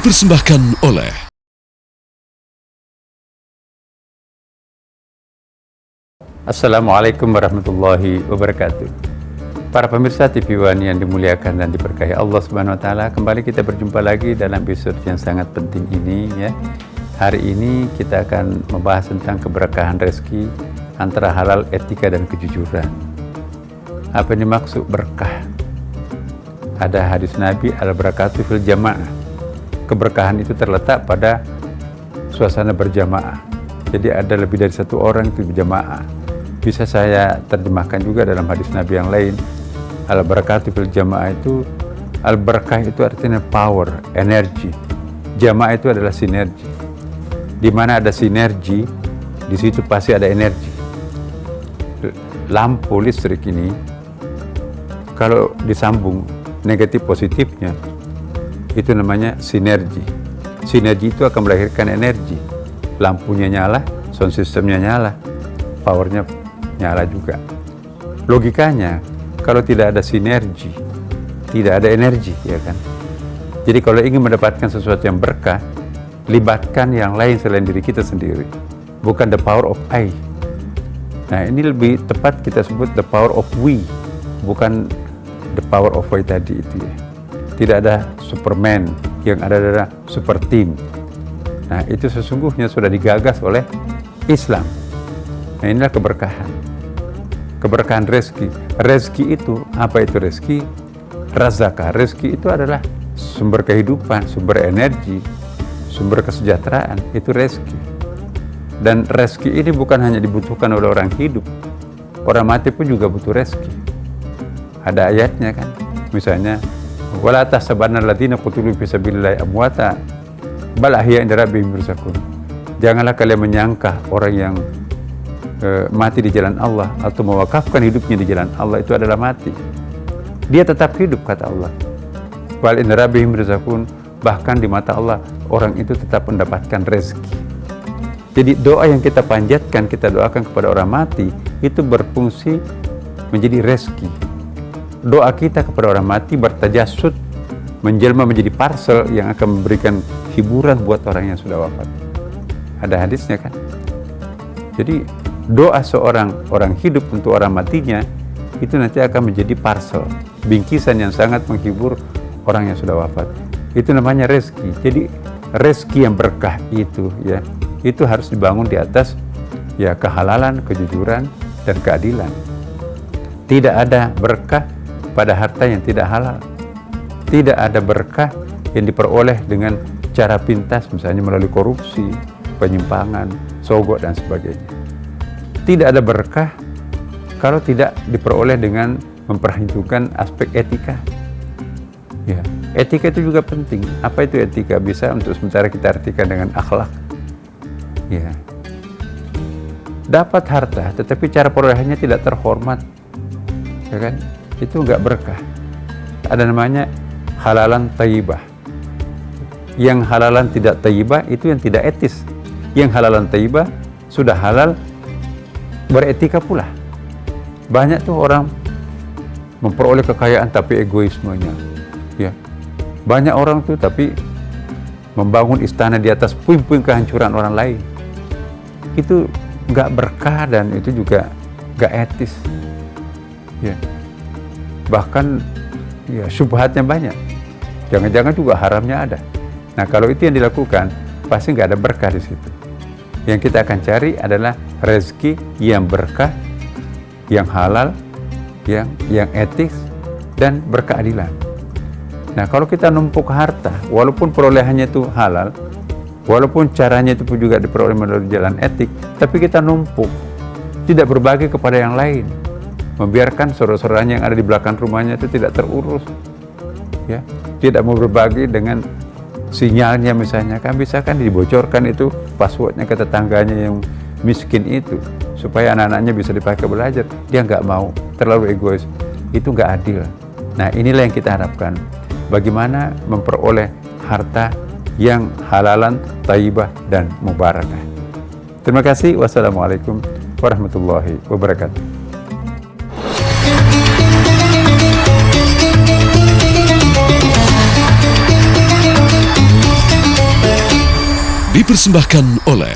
dipersembahkan oleh Assalamualaikum warahmatullahi wabarakatuh. Para pemirsa TV One yang dimuliakan dan diberkahi Allah Subhanahu wa taala, kembali kita berjumpa lagi dalam episode yang sangat penting ini ya. Hari ini kita akan membahas tentang keberkahan rezeki antara halal, etika dan kejujuran. Apa yang dimaksud berkah? Ada hadis Nabi, al-barakatu fil jamaah. Keberkahan itu terletak pada suasana berjamaah. Jadi ada lebih dari satu orang itu berjamaah. Bisa saya terjemahkan juga dalam hadis Nabi yang lain. Al-barakatu fil jamaah itu, al-barakah itu artinya power, energi. Jamaah itu adalah sinergi. Di mana ada sinergi, di situ pasti ada energi. Lampu listrik ini kalau disambung negatif positifnya, itu namanya sinergi. Sinergi itu akan melahirkan energi. Lampunya nyala, sound systemnya nyala, powernya nyala juga. Logikanya, kalau tidak ada sinergi, tidak ada energi, ya kan? Jadi kalau ingin mendapatkan sesuatu yang berkah, libatkan yang lain selain diri kita sendiri. Bukan the power of I. Nah, ini lebih tepat kita sebut the power of we, bukan the power of I tadi itu ya. Tidak ada Superman, yang ada adalah super team. Nah, itu sesungguhnya sudah digagas oleh Islam. Nah, inilah keberkahan. Keberkahan rezeki. Rezeki itu, apa itu rezeki? Razaka. Rezeki itu adalah sumber kehidupan, sumber energi, sumber kesejahteraan. Itu rezeki. Dan rezeki ini bukan hanya dibutuhkan oleh orang hidup. Orang mati pun juga butuh rezeki. Ada ayatnya kan. Misalnya, wala tahsabanna alladziina qutilu fi sabilillahi amwata bal ahya'un 'inda rabbihim yurzaqun. Janganlah kalian menyangka orang yang mati di jalan Allah atau mewakafkan hidupnya di jalan Allah itu adalah mati. Dia tetap hidup, kata Allah. Wal 'inda rabbihim yurzaqun, bahkan di mata Allah orang itu tetap mendapatkan rezeki. Jadi doa yang kita panjatkan, kita doakan kepada orang mati itu berfungsi menjadi rezeki. Doa kita kepada orang mati bertajasud, menjelma menjadi parcel yang akan memberikan hiburan buat orang yang sudah wafat. Ada hadisnya kan? Jadi doa seorang orang hidup untuk orang matinya itu nanti akan menjadi parcel, bingkisan yang sangat menghibur orang yang sudah wafat. Itu namanya rezeki. Jadi rezeki yang berkah itu ya, itu harus dibangun di atas ya kehalalan, kejujuran dan keadilan. Tidak ada berkah pada harta yang tidak halal. Tidak ada berkah yang diperoleh dengan cara pintas, misalnya melalui korupsi, penyimpangan, sogok dan sebagainya. Tidak ada berkah kalau tidak diperoleh dengan memperhitungkan aspek etika. Ya, etika itu juga penting. Apa itu etika? Bisa untuk sementara kita artikan dengan akhlak. Ya. Dapat harta, tetapi cara perolehannya tidak terhormat. Ya kan? Itu enggak berkah. Ada namanya halalan thayyibah. Yang halalan tidak thayyibah itu yang tidak etis. Yang halalan thayyibah sudah halal, beretika pula. Banyak tuh orang memperoleh kekayaan tapi egoismenya. Ya. Banyak orang tuh tapi membangun istana di atas puing-puing kehancuran orang lain. Itu enggak berkah dan itu juga enggak etis. Ya. Bahkan ya syubhatnya banyak, jangan-jangan juga haramnya ada. Nah, kalau itu yang dilakukan pasti nggak ada berkah di situ. Yang kita akan cari adalah rezeki yang berkah, yang halal, yang etis dan berkeadilan. Nah, kalau kita numpuk harta, walaupun perolehannya itu halal, walaupun caranya itu pun juga diperoleh melalui jalan etik, tapi kita numpuk, tidak berbagi kepada yang lain, membiarkan saudara-saudaranya yang ada di belakang rumahnya itu tidak terurus, ya, tidak mau berbagi dengan sinyalnya misalnya, kan bisa kan dibocorkan itu passwordnya ke tetangganya yang miskin itu supaya anak-anaknya bisa dipakai belajar. Dia nggak mau, terlalu egois. Itu nggak adil. Nah, inilah yang kita harapkan. Bagaimana memperoleh harta yang halalan, thayyibah dan mubarakah. Terima kasih. Wassalamualaikum warahmatullahi wabarakatuh. Dipersembahkan oleh